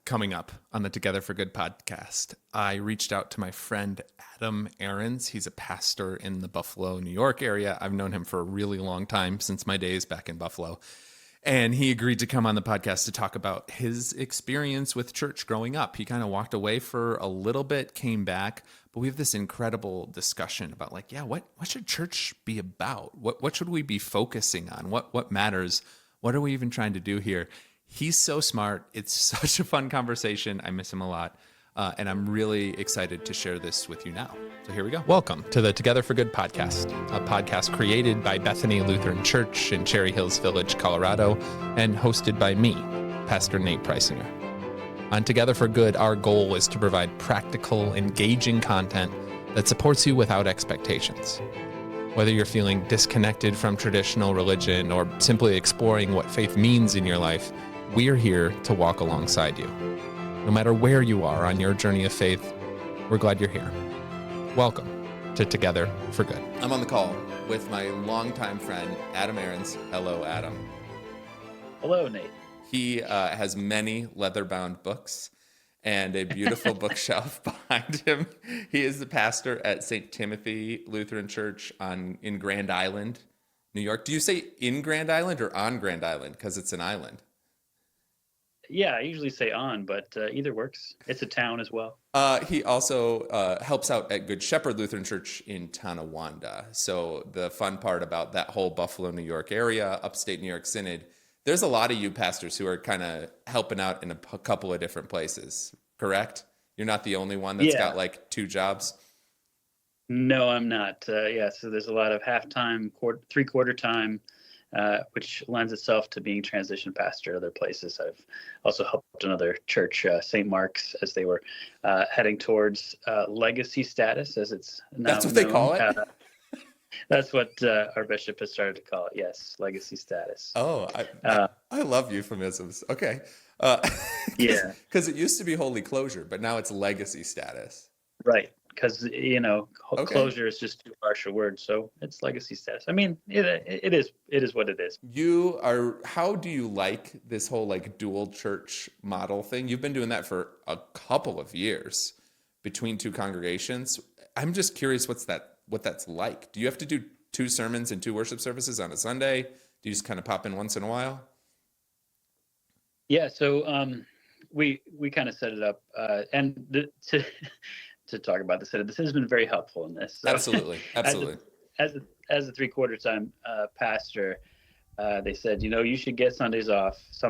Coming up on the Together for Good podcast, I reached out to my friend Adam Arends. He's a pastor in the Buffalo, New York area. I've known him for a really long time, since my days back in Buffalo. And he agreed to come on the podcast to talk about his experience with church growing up. He kind of walked away for a little bit, came back, but we have this incredible discussion about what should church be about? What should we be focusing on? What matters? What are we even trying to do here? He's so smart. It's such a fun conversation. I miss him a lot. And I'm really excited to share this with you now. So here we go. Welcome to the Together for Good podcast, a podcast created by Bethany Lutheran Church in Cherry Hills Village, Colorado, and hosted by me, Pastor Nate Preisinger. On Together for Good, our goal is to provide practical, engaging content that supports you without expectations. Whether you're feeling disconnected from traditional religion or simply exploring what faith means in your life, we're here to walk alongside you. No matter where you are on your journey of faith, we're glad you're here. Welcome to Together for Good. I'm on the call with my longtime friend, Adam Arends. Hello, Adam. Hello, Nate. He has many leather-bound books and a beautiful bookshelf behind him. He is the pastor at St. Timothy Lutheran Church in Grand Island, New York. Do you say in Grand Island or on Grand Island? Because it's an island. Yeah, I usually say on, but either works. It's a town as well. He also helps out at Good Shepherd Lutheran Church in Tonawanda. So the fun part about that whole Buffalo, New York area, upstate New York Synod, there's a lot of you pastors who are kind of helping out in a couple of different places, correct? You're not the only one that's got like two jobs? No, I'm not. So there's a lot of half-time, three-quarter time, which lends itself to being transition pastor at other places. I've also helped another church, St. Mark's, as they were heading towards legacy status, as it's now That's what they call it? That's what our bishop has started to call it. Yes, legacy status. Oh, I love euphemisms. Okay. Yeah. Because it used to be holy closure, but now it's legacy status. Right. Because, closure is just too harsh a word. So it's legacy status. I mean, it is what it is. How do you like this whole like dual church model thing? You've been doing that for a couple of years between two congregations. I'm just curious what that's like. Do you have to do two sermons and two worship services on a Sunday? Do you just kind of pop in once in a while? Yeah. So we kind of set it up to talk about this. This has been very helpful in this. So, absolutely. As a three-quarter time pastor, they said, you should get some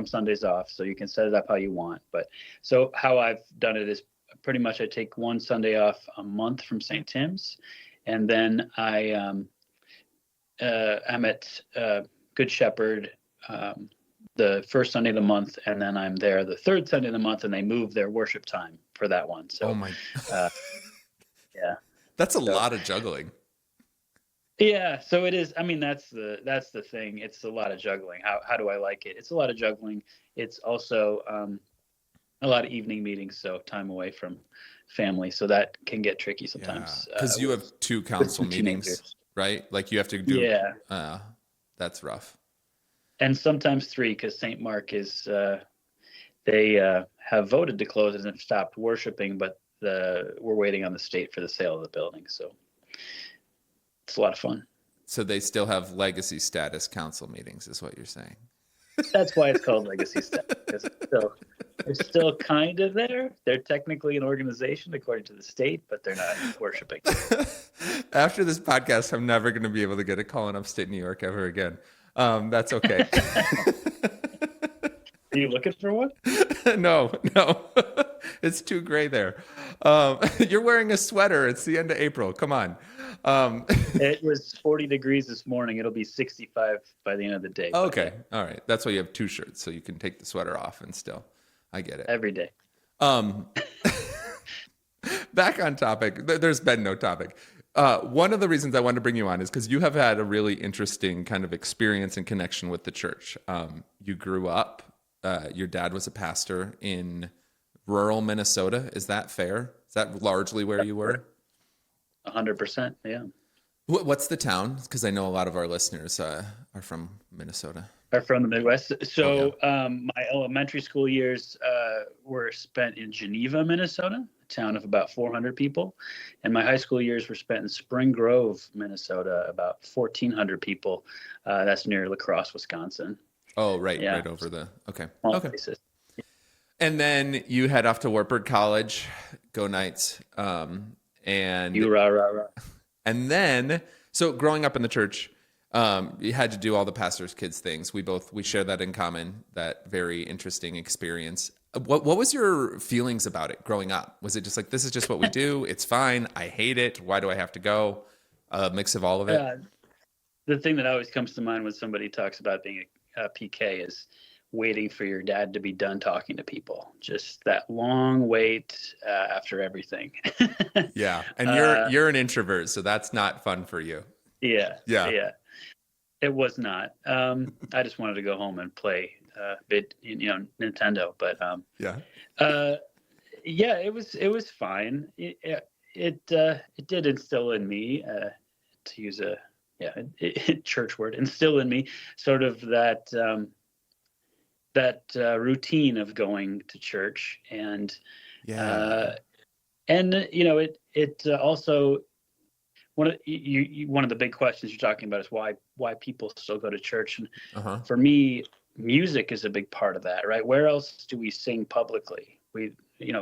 Sundays off, so you can set it up how you want. But so how I've done it is pretty much I take one Sunday off a month from St. Tim's, and then I'm at Good Shepherd the first Sunday of the month, and then I'm there the third Sunday of the month, and they move their worship time for that one. So, oh my, yeah, that's a lot of juggling. Yeah, so it is. I mean, that's the thing. It's a lot of juggling. How do I like it? It's a lot of juggling. It's also a lot of evening meetings, so time away from family. So that can get tricky sometimes. Because you have two council meetings, right? Like you have to do. Yeah, that's rough. And sometimes three, because St. Mark is, they have voted to close it and have stopped worshiping, but we're waiting on the state for the sale of the building. So it's a lot of fun. So they still have legacy status council meetings, is what you're saying? That's why it's called legacy status, because it's still kind of there. They're technically an organization according to the state, but they're not worshiping. After this podcast, I'm never going to be able to get a call in upstate New York ever again. That's okay. Are you looking for one? No. It's too gray there. You're wearing a sweater. It's the end of April. Come on. It was 40 degrees this morning. It'll be 65 by the end of the day. Okay. All right. That's why you have two shirts, so you can take the sweater off and still. I get it. Every day. Back on topic. There's been no topic. One of the reasons I wanted to bring you on is because you have had a really interesting kind of experience and connection with the church. You grew up, your dad was a pastor in rural Minnesota. Is that fair? Is that largely where you were? 100%, yeah. What's the town? Because I know a lot of our listeners are from Minnesota. Are from the Midwest. So my elementary school years were spent in Geneva, Minnesota, a town of about 400 people. And my high school years were spent in Spring Grove, Minnesota, about 1,400 people. That's near La Crosse, Wisconsin. Oh, right. Yeah. Right over the, okay. Small Okay. places. And then you head off to Wartburg College, go Knights. And You rah, rah, rah. And then, so growing up in the church, you had to do all the pastor's kids things. We share that in common, that very interesting experience. What was your feelings about it growing up? Was it just like, this is just what we do? It's fine. I hate it. Why do I have to go? A mix of all of it. The thing that always comes to mind when somebody talks about being a PK is waiting for your dad to be done talking to people. Just that long wait after everything. Yeah. And you're an introvert, so that's not fun for you. Yeah. It was not. I just wanted to go home and play Nintendo. But it was fine. It did instill in me, to use a church word, instill in me sort of that routine of going to church, and it also one of the big questions you're talking about is why people still go to church. And for me, music is a big part of that, right? Where else do we sing publicly? We,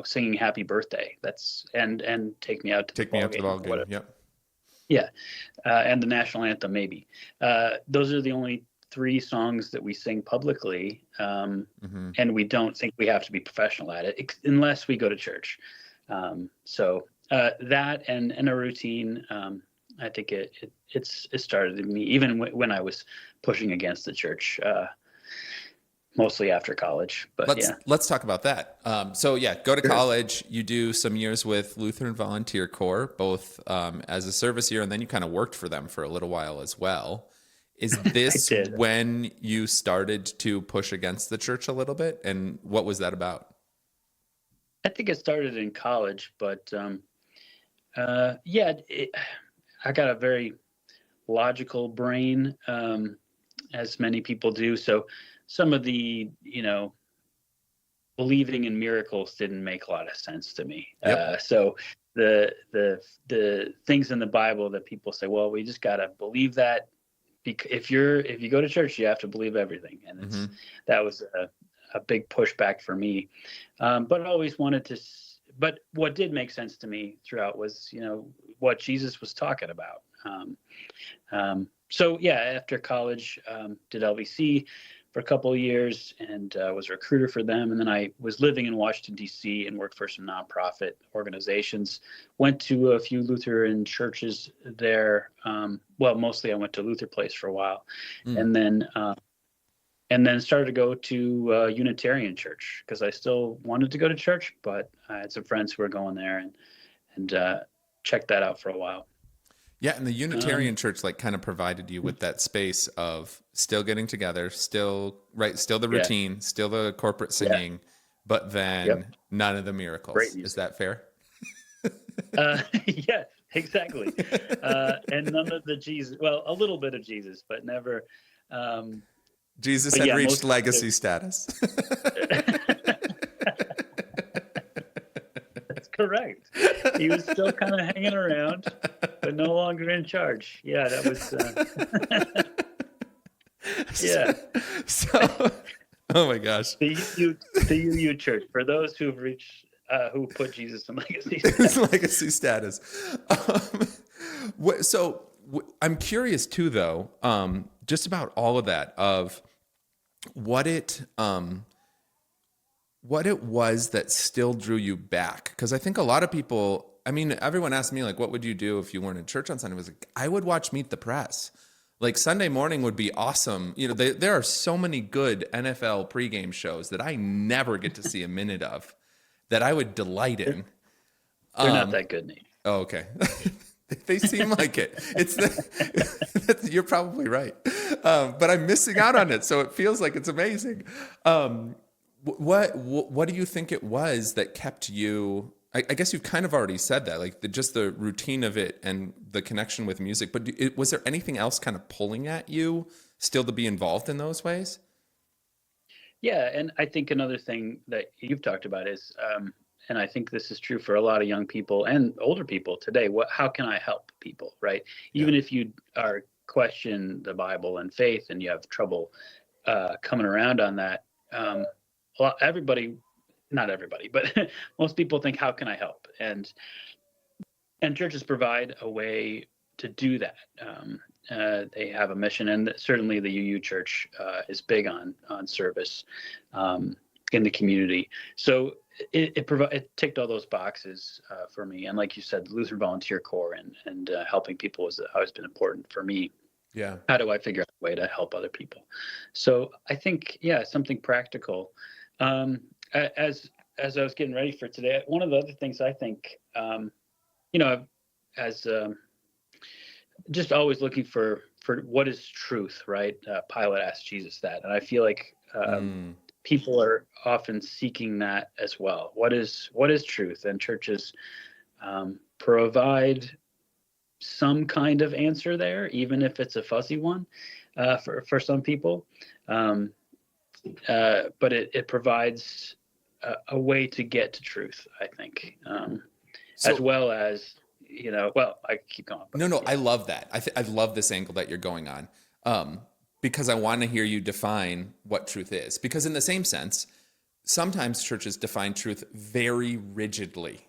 singing Happy Birthday. That's and Take Me Out to the Ball Game. Yep. Yeah. And the national anthem, maybe. Those are the only 3 songs that we sing publicly. And we don't think we have to be professional at it unless we go to church. So that and a routine, I think it started in me, even when I was pushing against the church, mostly after college. But let's talk about that. Go to college. You do some years with Lutheran Volunteer Corps, both as a service year, and then you kind of worked for them for a little while as well. Is this when you started to push against the church a little bit? And what was that about? I think it started in college, but I got a very logical brain, as many people do. So some of the, believing in miracles didn't make a lot of sense to me. Yep. So the things in the Bible that people say, well, we just got to believe that. If you go to church, you have to believe everything. And that was a big pushback for me. But I always wanted to, but what did make sense to me throughout was, what Jesus was talking about. After college, did LVC for a couple of years and was a recruiter for them. And then I was living in Washington, D.C. and worked for some nonprofit organizations. Went to a few Lutheran churches there. Mostly I went to Luther Place for a while. And then started to go to Unitarian church because I still wanted to go to church, but I had some friends who were going there and checked that out for a while. Yeah, and the Unitarian church kind of provided you with that space of still getting together, still the routine, still the corporate singing, but then none of the miracles. Is that fair? Yeah, exactly. And none of the Jesus. Well, a little bit of Jesus, but never. Jesus had reached legacy status. That's correct. He was still kind of hanging around, but no longer in charge. Yeah, that was. So, oh my gosh. The UU Church, for those who've reached, who put Jesus in legacy status. Legacy status. I'm curious too, though, just about all of that, of what it was that still drew you back. Because I think a lot of people, everyone asked me, what would you do if you weren't in church on Sunday? I was like, I would watch Meet the Press. Sunday morning would be awesome. There are so many good NFL pregame shows that I never get to see a minute of that I would delight in. They're not that good, Nate. Oh, okay. They seem like it. You're probably right. But I'm missing out on it. So it feels like it's amazing. What do you think it was that kept you? I guess you've kind of already said that, just the routine of it and the connection with music. But was there anything else kind of pulling at you still to be involved in those ways? Yeah, and I think another thing that you've talked about is, and I think this is true for a lot of young people and older people today. How can I help people, right? Yeah. Even if you are question the Bible and faith, and you have trouble coming around on that, everybody, not everybody, but most people think, how can I help? And churches provide a way to do that. They have a mission, and certainly the UU Church is big on service in the community. So it ticked all those boxes for me. And like you said, the Lutheran Volunteer Corps and helping people has always been important for me. Yeah. How do I figure out a way to help other people? So I think, yeah, something practical. As I was getting ready for today, one of the other things I think, as just always looking for what is truth, right? Pilate asked Jesus that, and I feel like people are often seeking that as well. What is truth? And churches provide some kind of answer there, even if it's a fuzzy one for some people. But it provides a way to get to truth, I think, as well as, well, I keep going. No, I love that. I love this angle that you're going on, because I want to hear you define what truth is. Because in the same sense, sometimes churches define truth very rigidly,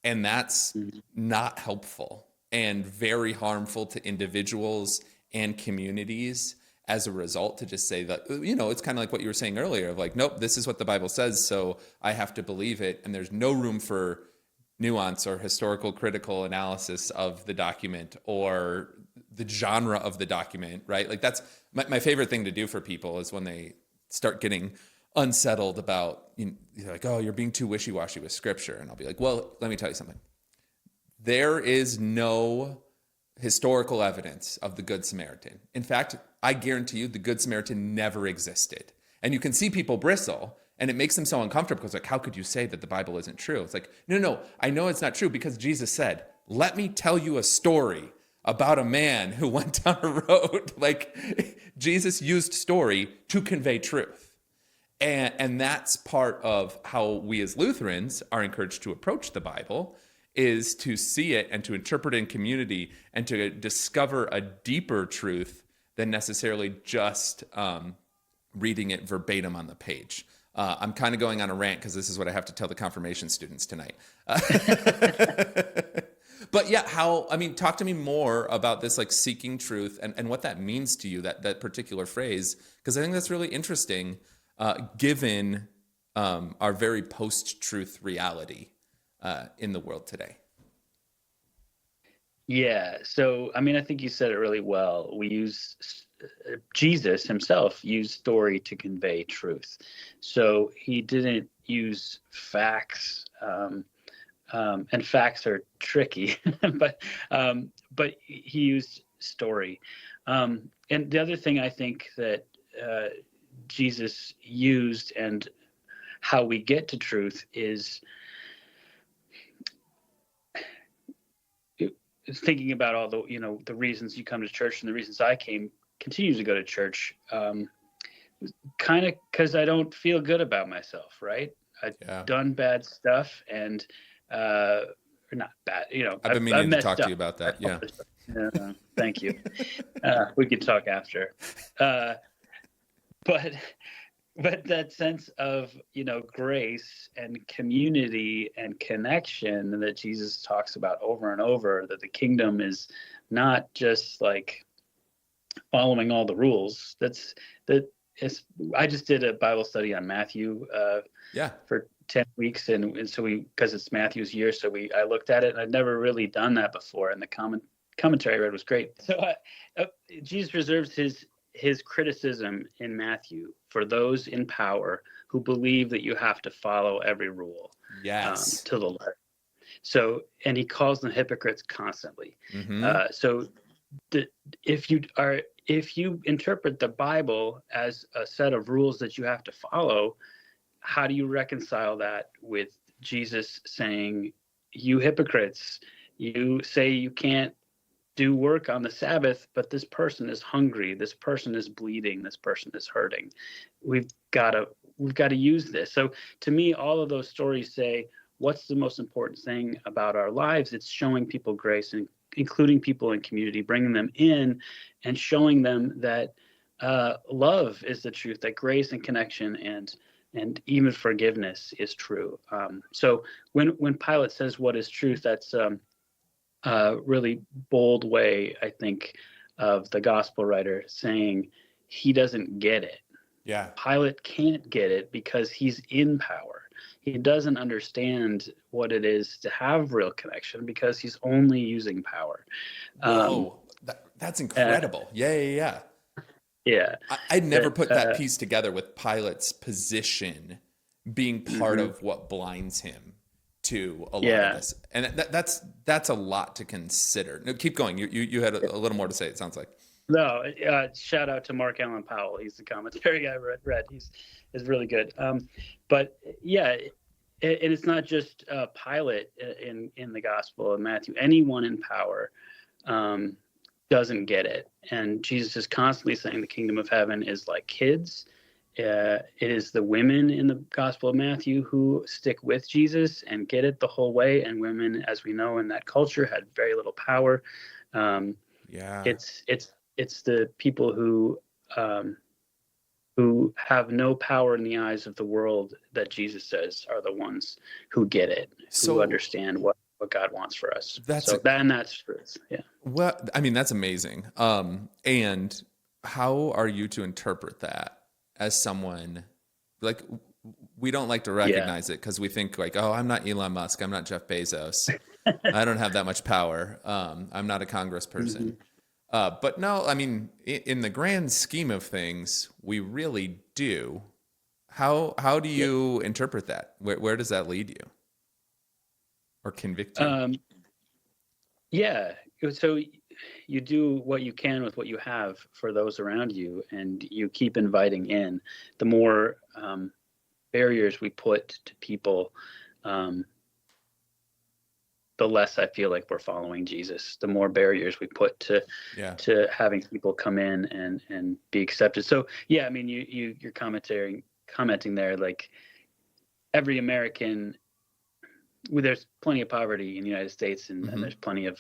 and that's not helpful and very harmful to individuals and communities as a result, to just say that, it's kind of like what you were saying earlier of like, nope, this is what the Bible says, so I have to believe it. And there's no room for nuance or historical critical analysis of the document or the genre of the document, right? Like that's my favorite thing to do for people is when they start getting unsettled about, like, oh, you're being too wishy-washy with scripture. And I'll be like, well, let me tell you something. There is no historical evidence of the Good Samaritan. In fact, I guarantee you the Good Samaritan never existed. And you can see people bristle, and it makes them so uncomfortable because, like, how could you say that the Bible isn't true? It's like, no, I know it's not true because Jesus said, let me tell you a story about a man who went down a road. Like, Jesus used story to convey truth. And that's part of how we as Lutherans are encouraged to approach the Bible, is to see it and to interpret it in community and to discover a deeper truth than necessarily just reading it verbatim on the page. I'm kind of going on a rant because this is what I have to tell the confirmation students tonight. But yeah, talk to me more about this, like seeking truth and what that means to you, that particular phrase, because I think that's really interesting, given our very post-truth reality in the world today. Yeah. So, I think you said it really well. Jesus himself used story to convey truth. So he didn't use facts, and facts are tricky, but he used story. And the other thing I think that Jesus used, and how we get to truth, is thinking about all the the reasons you come to church and the reasons I continue to go to church, kind of because I don't feel good about myself, right? I've done bad stuff, and or not bad, I've been meaning to talk to you about that. Yeah. Thank you. We could talk after. But that sense of grace and community and connection that Jesus talks about over and over, that the kingdom is not just like following all the rules. I just did a Bible study on Matthew for 10 weeks, and so because it's Matthew's year, so I looked at it, and I'd never really done that before, and the commentary I read was great. So Jesus reserves his criticism in Matthew for those in power who believe that you have to follow every rule to the letter. So, and he calls them hypocrites constantly. So if you interpret the Bible as a set of rules that you have to follow, how do you reconcile that with Jesus saying, you hypocrites, you say you can't do work on the Sabbath, but this person is hungry, this person is bleeding, this person is hurting. We've got to use this. So to me, all of those stories say, what's the most important thing about our lives? It's showing people grace, and including people in community, bringing them in and showing them that love is the truth, that grace and connection and even forgiveness is true. So when Pilate says what is truth, that's really bold way, I think, of the gospel writer saying he doesn't get it. Yeah. Pilate can't get it because he's in power. He doesn't understand what it is to have real connection because he's only using power. Whoa, that's incredible. Yeah. Yeah. I'd never put that piece together with Pilate's position being part of what blinds him to a lot of this. And that's a lot to consider. No, keep going. You had a little more to say, it sounds like. No, shout out to Mark Allen Powell. He's the commentary I read. He's really good. But yeah, and it's not just Pilate in the Gospel of Matthew. Anyone in power doesn't get it. And Jesus is constantly saying the kingdom of heaven is like kids. It is the women in the Gospel of Matthew who stick with Jesus and get it the whole way. And women, as we know in that culture, had very little power. It's the people who have no power in the eyes of the world that Jesus says are the ones who get it, who understand what God wants for us. That's truth. Yeah. Well, I mean, that's amazing. And how are you to interpret that as someone, like, we don't like to recognize it because we think like, oh, I'm not Elon Musk, I'm not Jeff Bezos, I don't have that much power, I'm not a congressperson. But no, I mean, in the grand scheme of things, we really do. How do you interpret that? Where does that lead you or convict you? So you do what you can with what you have for those around you, and you keep inviting in. The more barriers we put to people, the less I feel like we're following Jesus. The more barriers we put to having people come in and be accepted. So yeah, I mean, you're commenting there, like every American, there's plenty of poverty in the United States, and there's plenty of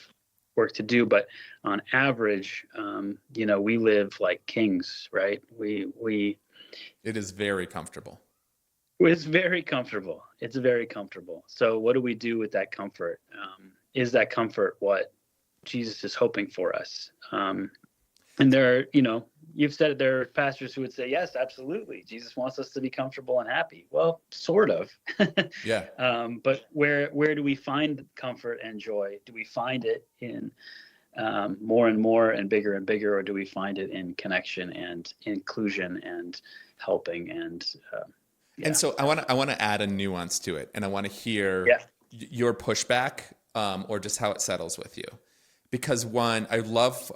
work to do, but on average, we live like kings, right? It is very comfortable. It's very comfortable. It's very comfortable. So what do we do with that comfort? Is that comfort what Jesus is hoping for us? And there are, you've said it, there are pastors who would say, yes, absolutely. Jesus wants us to be comfortable and happy. Well, sort of. Yeah. But where do we find comfort and joy? Do we find it in more and more and bigger, or do we find it in connection and inclusion and helping and And so I want to add a nuance to it, and I want to hear your pushback or just how it settles with you. Because one, I love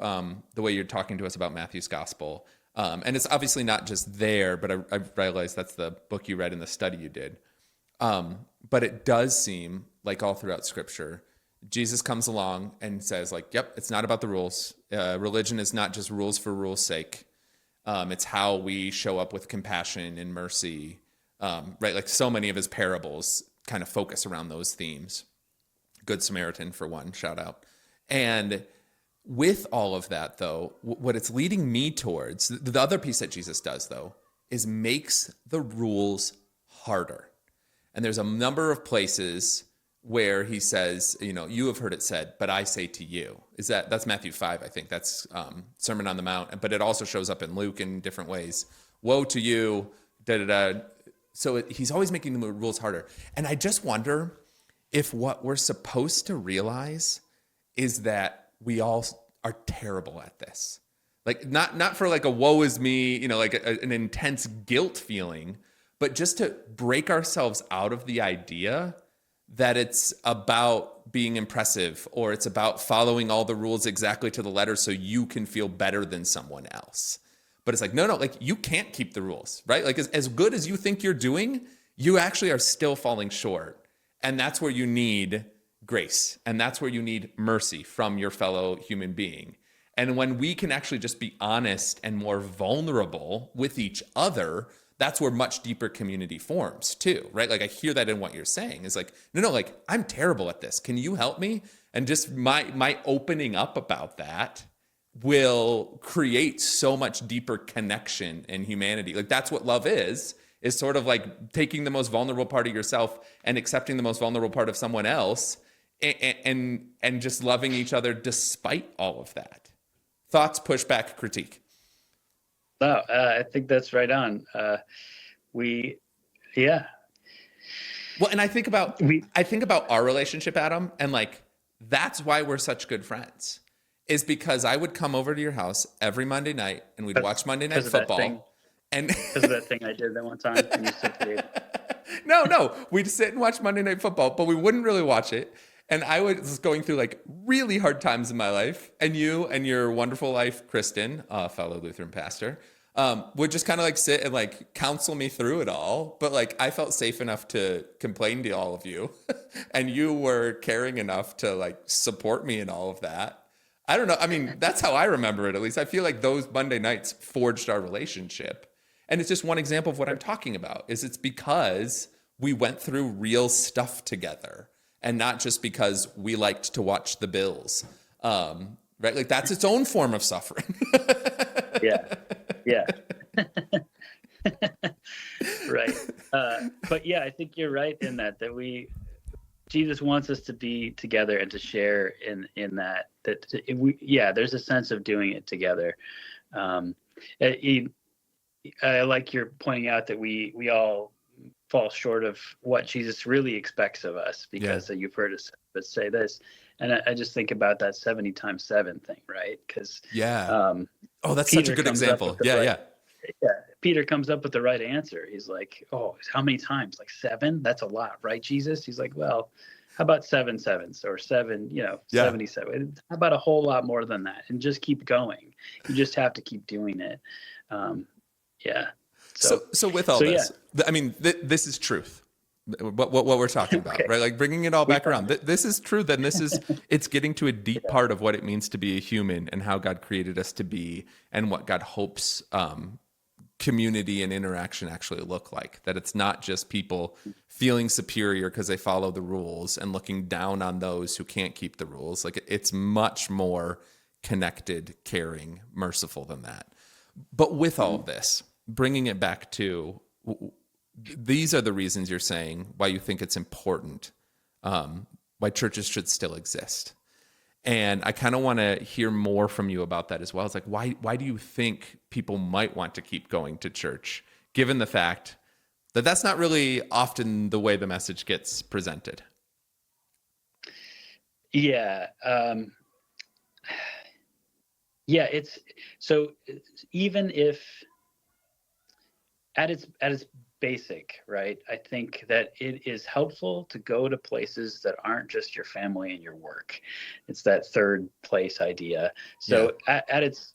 the way you're talking to us about Matthew's gospel. And it's obviously not just there, but I realize that's the book you read and the study you did. But it does seem like all throughout scripture, Jesus comes along and says like, yep, it's not about the rules. Religion is not just rules for rules' sake. It's how we show up with compassion and mercy. Right? Like so many of his parables kind of focus around those themes. Good Samaritan for one, shout out. And with all of that, though, what it's leading me towards, the other piece that Jesus does, though, is makes the rules harder. And there's a number of places where he says, you have heard it said, but I say to you. That's Matthew 5, I think. That's Sermon on the Mount. But it also shows up in Luke in different ways. Woe to you, da-da-da. So he's always making the rules harder. And I just wonder if what we're supposed to realize is that we all are terrible at this. Like not for like a woe is me, like an intense guilt feeling, but just to break ourselves out of the idea that it's about being impressive or it's about following all the rules exactly to the letter so you can feel better than someone else. But it's like, no, like you can't keep the rules, right? Like as good as you think you're doing, you actually are still falling short. And that's where you need grace. And that's where you need mercy from your fellow human being. And when we can actually just be honest and more vulnerable with each other, that's where much deeper community forms too, right? Like I hear that in what you're saying is like, no, like I'm terrible at this. Can you help me? And just my opening up about that will create so much deeper connection in humanity. Like that's what love is sort of like taking the most vulnerable part of yourself and accepting the most vulnerable part of someone else and just loving each other despite all of that. Thoughts, pushback, critique. Wow, I think that's right on. Yeah. Well, and I think about our relationship, Adam, and like that's why we're such good friends. Is because I would come over to your house every Monday night and we'd watch Monday Night Football. And because of that thing I did that one time when you separated. No, we'd sit and watch Monday Night Football, but we wouldn't really watch it. And I was going through like really hard times in my life, and you and your wonderful wife, Kristen, a fellow Lutheran pastor, would just kind of like sit and like counsel me through it all. But like I felt safe enough to complain to all of you, and you were caring enough to like support me in all of that. I don't know. I mean, that's how I remember it, at least. I feel like those Monday nights forged our relationship. And it's just one example of what I'm talking about, is it's because we went through real stuff together and not just because we liked to watch the Bills. Right? Like that's its own form of suffering. Yeah. Right. But yeah, I think you're right in that Jesus wants us to be together and to share in that there's a sense of doing it together. I like you're pointing out that we all fall short of what Jesus really expects of us, because you've heard us say this. And I just think about that 70 times 7 thing, right? Because that's Peter such a good example. Yeah. Peter comes up with the right answer. He's like, oh, how many times? Like 7? That's a lot, right, Jesus? He's like, well, how about 7 sevens or 77? How about a whole lot more than that? And just keep going. You just have to keep doing it. So with all this, I mean, this is truth. What we're talking about, right? Like bringing it all back around. This is true. Then it's getting to a deep part of what it means to be a human and how God created us to be and what God hopes community and interaction actually look like. That it's not just people feeling superior because they follow the rules and looking down on those who can't keep the rules. Like it's much more connected, caring, merciful than that. But with all of this, bringing it back to these are the reasons you're saying why you think it's important, why churches should still exist. And I kind of want to hear more from you about that as well. It's like, why do you think people might want to keep going to church, given the fact that that's not really often the way the message gets presented? Yeah. It's so even if at its basic, right? I think that it is helpful to go to places that aren't just your family and your work. It's that third place idea. So at its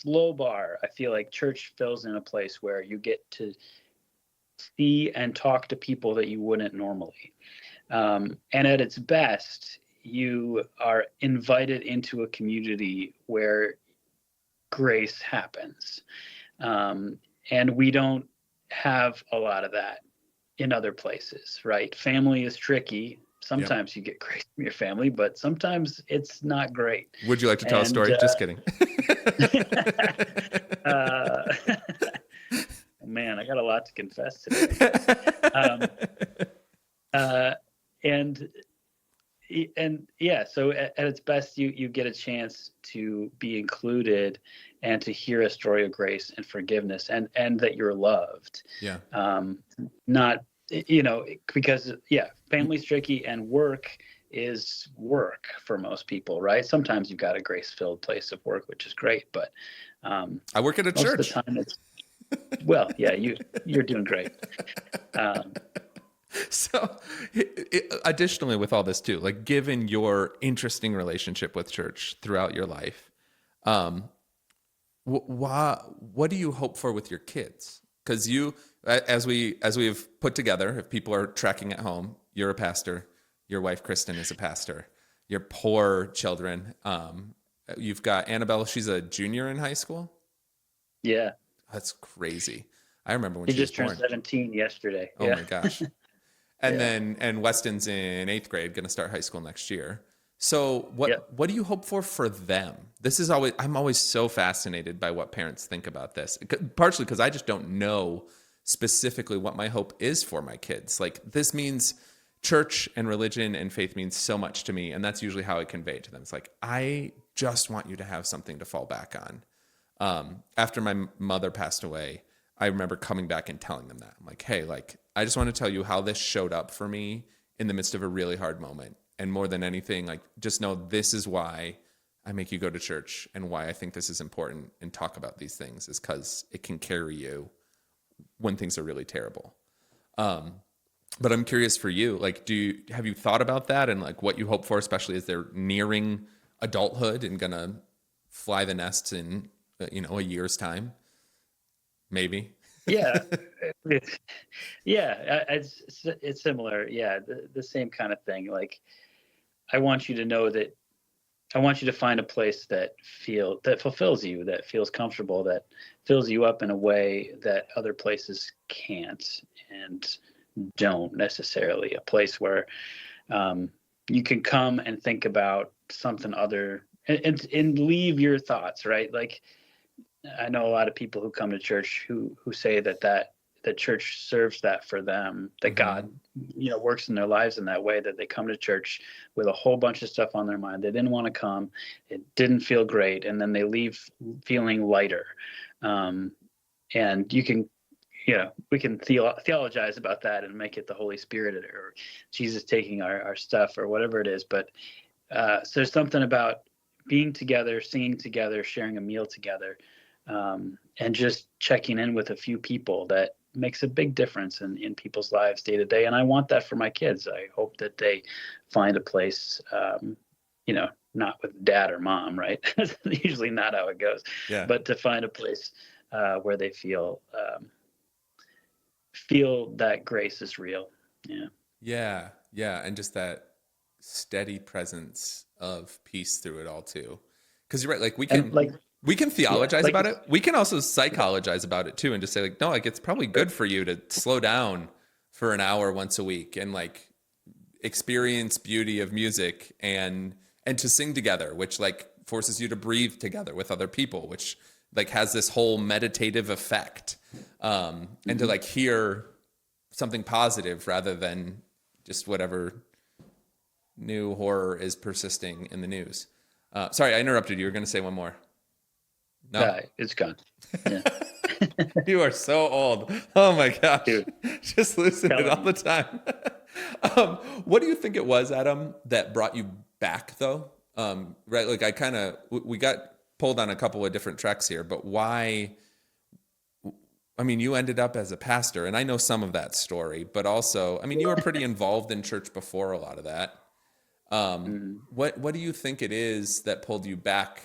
low bar, I feel like church fills in a place where you get to see and talk to people that you wouldn't normally. And at its best, you are invited into a community where grace happens. And we don't have a lot of that in other places, right? Family is tricky. Sometimes you get grace from your family, but sometimes it's not great. Would you like to tell a story? Just kidding. Man, I got a lot to confess today. So at its best, you get a chance to be included and to hear a story of grace and forgiveness and that you're loved. Not, because family's tricky and work is work for most people, right? Sometimes you've got a grace-filled place of work, which is great, but I work at a church. Most of the time you're doing great. So additionally with all this too, like given your interesting relationship with church throughout your life, what do you hope for with your kids? Because you, as we've put together, if people are tracking at home, you're a pastor, Your wife, Kristen, is a pastor. Your poor children. You've got Annabelle. She's a junior in high school. Yeah. That's crazy. I remember when He she was just turned born. 17 yesterday. Oh Yeah. my gosh. And Yeah. then Weston's in 8th grade, going to start high school next year. So Yep. what do you hope for them? This is always, I'm always so fascinated by what parents think about this. Partially because I just don't know specifically what my hope is for my kids. Like, this means church and religion and faith means so much to me, and that's usually how I convey it to them. It's like, I just want you to have something to fall back on. After my mother passed away, I remember coming back and telling them that. I'm like, hey, like, I just want to tell you how this showed up for me in the midst of a really hard moment. And more than anything, like, just know this is why I make you go to church and why I think this is important and talk about these things, is because it can carry you when things are really terrible. But I'm curious for you, like, have you thought about that and like what you hope for, especially as they're nearing adulthood and gonna fly the nest in, a year's time, maybe? Yeah. Yeah. It's similar. Yeah. The same kind of thing. Like, I want you to know that I want you to find a place that fulfills you, that feels comfortable, that fills you up in a way that other places can't and don't necessarily. A place where you can come and think about something other and leave your thoughts, right? Like, I know a lot of people who come to church who say that the church serves that for them, that God, works in their lives in that way, that they come to church with a whole bunch of stuff on their mind. They didn't want to come. It didn't feel great. And then they leave feeling lighter. And you can, we can theologize about that and make it the Holy Spirit or Jesus taking our stuff or whatever it is. But so there's something about being together, singing together, sharing a meal together, and just checking in with a few people that makes a big difference in people's lives day to day. And I want that for my kids. I hope that they find a place, not with dad or mom, right? Usually not how it goes, Yeah. but to find a place where they feel that grace is real. Yeah. Yeah. Yeah. And just that steady presence of peace through it all too. Because you're right. Like, we can theologize about it. We can also psychologize about it too, and just say, like, no, like, it's probably good for you to slow down for an hour once a week and like experience beauty of music and to sing together, which like forces you to breathe together with other people, which like has this whole meditative effect. And to like hear something positive rather than just whatever new horror is persisting in the news. Sorry, I interrupted you. You were going to say one more. No, it's gone. Yeah. You are so old. Oh my gosh. Dude, just losing it all the time. What do you think it was, Adam, that brought you back though? Right. Like, we got pulled on a couple of different tracks here, but why? I mean, you ended up as a pastor, and I know some of that story, but also, I mean, you were pretty involved in church before a lot of that. What do you think it is that pulled you back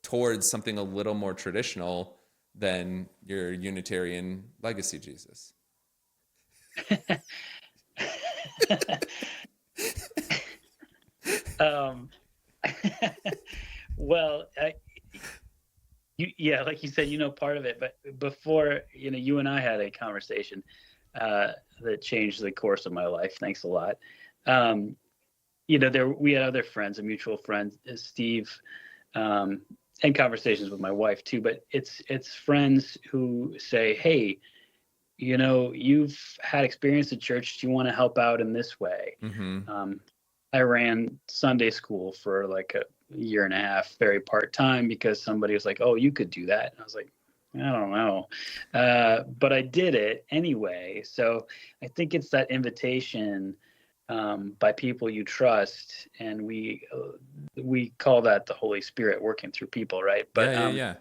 towards something a little more traditional than your Unitarian legacy, Jesus? Well, like you said, part of it, but before, you and I had a conversation that changed the course of my life. Thanks a lot. We had other friends, a mutual friend, Steve, and conversations with my wife too, but it's friends who say, hey, you've had experience at church. Do you want to help out in this way? I ran Sunday school for like a year and a half, very part-time, because somebody was like, oh, you could do that. And I was like, I don't know. But I did it anyway. So I think it's that invitation by people you trust, and we call that the Holy Spirit working through people, right? But yeah.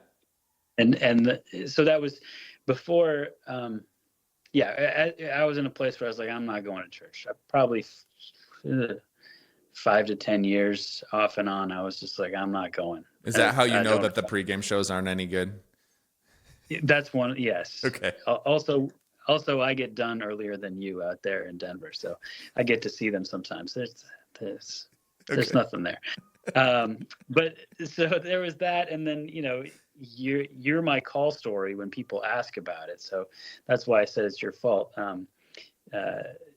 So that was before. I was in a place where I was like, I'm not going to church. I probably 5 to 10 years off and on. I was just like, I'm not going. Is that how you know that the pregame shows aren't any good? That's one. Yes. Okay. Also, Also, I get done earlier than you out there in Denver, so I get to see them sometimes. There's nothing there. But so there was that, and then you're my call story when people ask about it. So that's why I said it's your fault.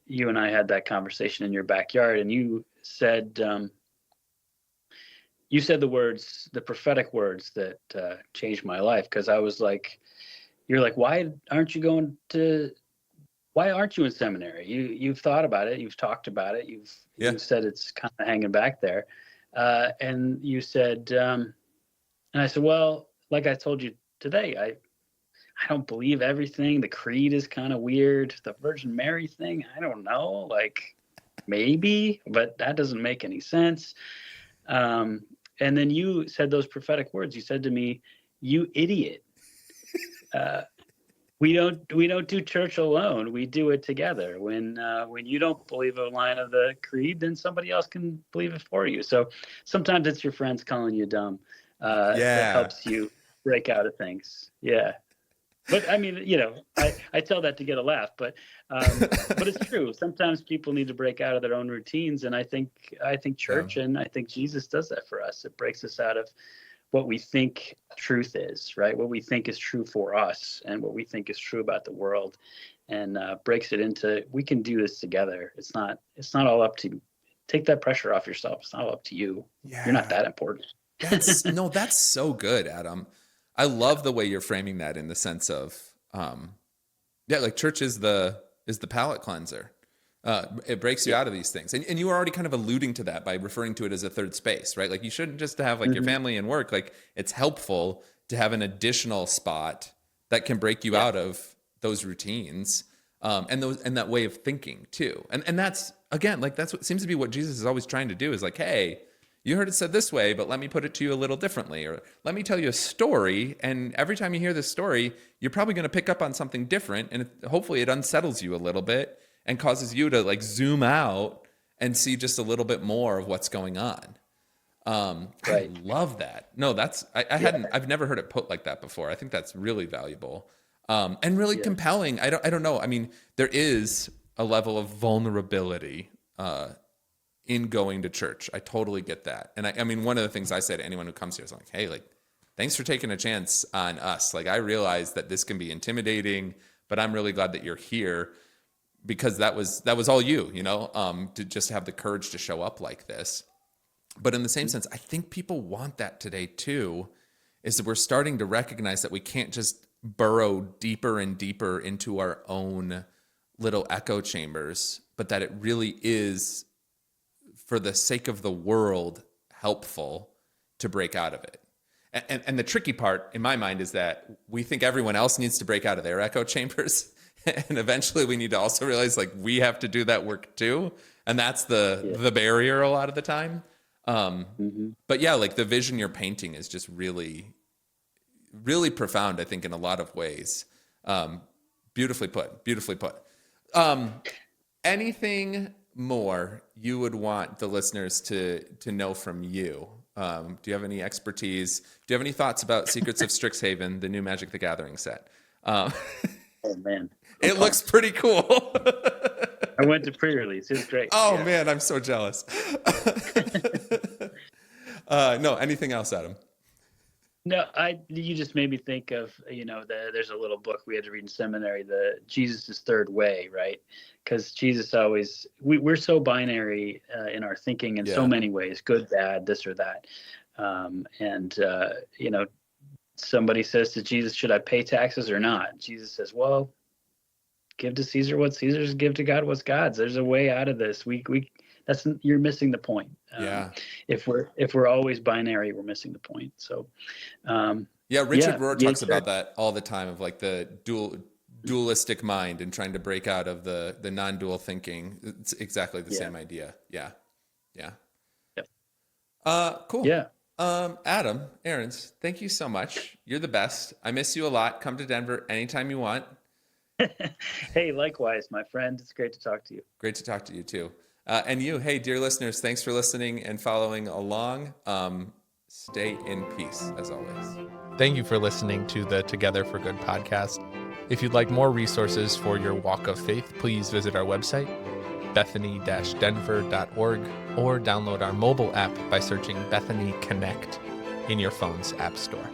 You and I had that conversation in your backyard, and you said the prophetic words that changed my life, because I was like, you're like, why aren't you in seminary? You've thought about it, you've talked about it, you've said it's kind of hanging back there, and you said, and I said, well, like I told you today, I don't believe everything. The creed is kind of weird. The Virgin Mary thing, I don't know, like maybe, but that doesn't make any sense. And then you said those prophetic words. You said to me, "You idiot. We don't do church alone. We do it together. When you don't believe a line of the creed, then somebody else can believe it for you." So sometimes it's your friends calling you dumb that helps you break out of things. Yeah. But I mean, I tell that to get a laugh, but it's true. Sometimes people need to break out of their own routines, and I think church and I think Jesus does that for us. It breaks us out of what we think truth is, right? What we think is true for us, and what we think is true about the world, and breaks it into, we can do this together. It's not all up to you. Take that pressure off yourself. It's not all up to you. Yeah. You're not that important. That's so good, Adam. I love the way you're framing that in the sense of, like church is the palate cleanser. It breaks you out of these things. And you were already kind of alluding to that by referring to it as a third space, right? Like you shouldn't just have like your family and work. Like it's helpful to have an additional spot that can break you out of those routines, and that way of thinking too. And that's, again, like that's what seems to be what Jesus is always trying to do, is like, hey, you heard it said this way, but let me put it to you a little differently. Or let me tell you a story, and every time you hear this story, you're probably going to pick up on something different, and hopefully it unsettles you a little bit and causes you to like zoom out and see just a little bit more of what's going on. Right. I love that. No, I've never heard it put like that before. I think that's really valuable, and really compelling. I don't know. I mean, there is a level of vulnerability, in going to church. I totally get that. And I mean, one of the things I say to anyone who comes here is like, hey, like, thanks for taking a chance on us. Like, I realize that this can be intimidating, but I'm really glad that you're here, because that was all you to just have the courage to show up like this. But in the same sense, I think people want that today too, is that we're starting to recognize that we can't just burrow deeper and deeper into our own little echo chambers, but that it really is, for the sake of the world, helpful to break out of it. And the tricky part in my mind is that we think everyone else needs to break out of their echo chambers. And eventually we need to also realize like we have to do that work too. And that's the barrier a lot of the time. But yeah, like the vision you're painting is just really, really profound, I think, in a lot of ways. Beautifully put. Anything more you would want the listeners to know from you? Do you have any expertise? Do you have any thoughts about Secrets of Strixhaven, the new Magic the Gathering set? Oh man, it looks pretty cool. I went to pre-release. It's great. Oh man, I'm so jealous. No, anything else, Adam? No, you just made me think of, there's a little book we had to read in seminary, the Jesus' Third Way, right? Because Jesus always, we're so binary in our thinking in so many ways, good, bad, this or that. Somebody says to Jesus, should I pay taxes or not? Jesus says, well, give to Caesar what Caesar's, give to God what's God's. There's a way out of this. You're missing the point. If we're always binary, we're missing the point. So, Richard Rohr talks about that all the time, of like the dualistic mind and trying to break out of the non-dual thinking. It's exactly the same idea. Yeah. Yep. Cool. Yeah. Adam Arends, thank you so much. You're the best. I miss you a lot. Come to Denver anytime you want. Hey, likewise, my friend. It's great to talk to you. Great to talk to you too. And you, hey, dear listeners, thanks for listening and following along. Stay in peace, as always. Thank you for listening to the Together for Good podcast. If you'd like more resources for your walk of faith, please visit our website, bethany-denver.org, or download our mobile app by searching Bethany Connect in your phone's app store.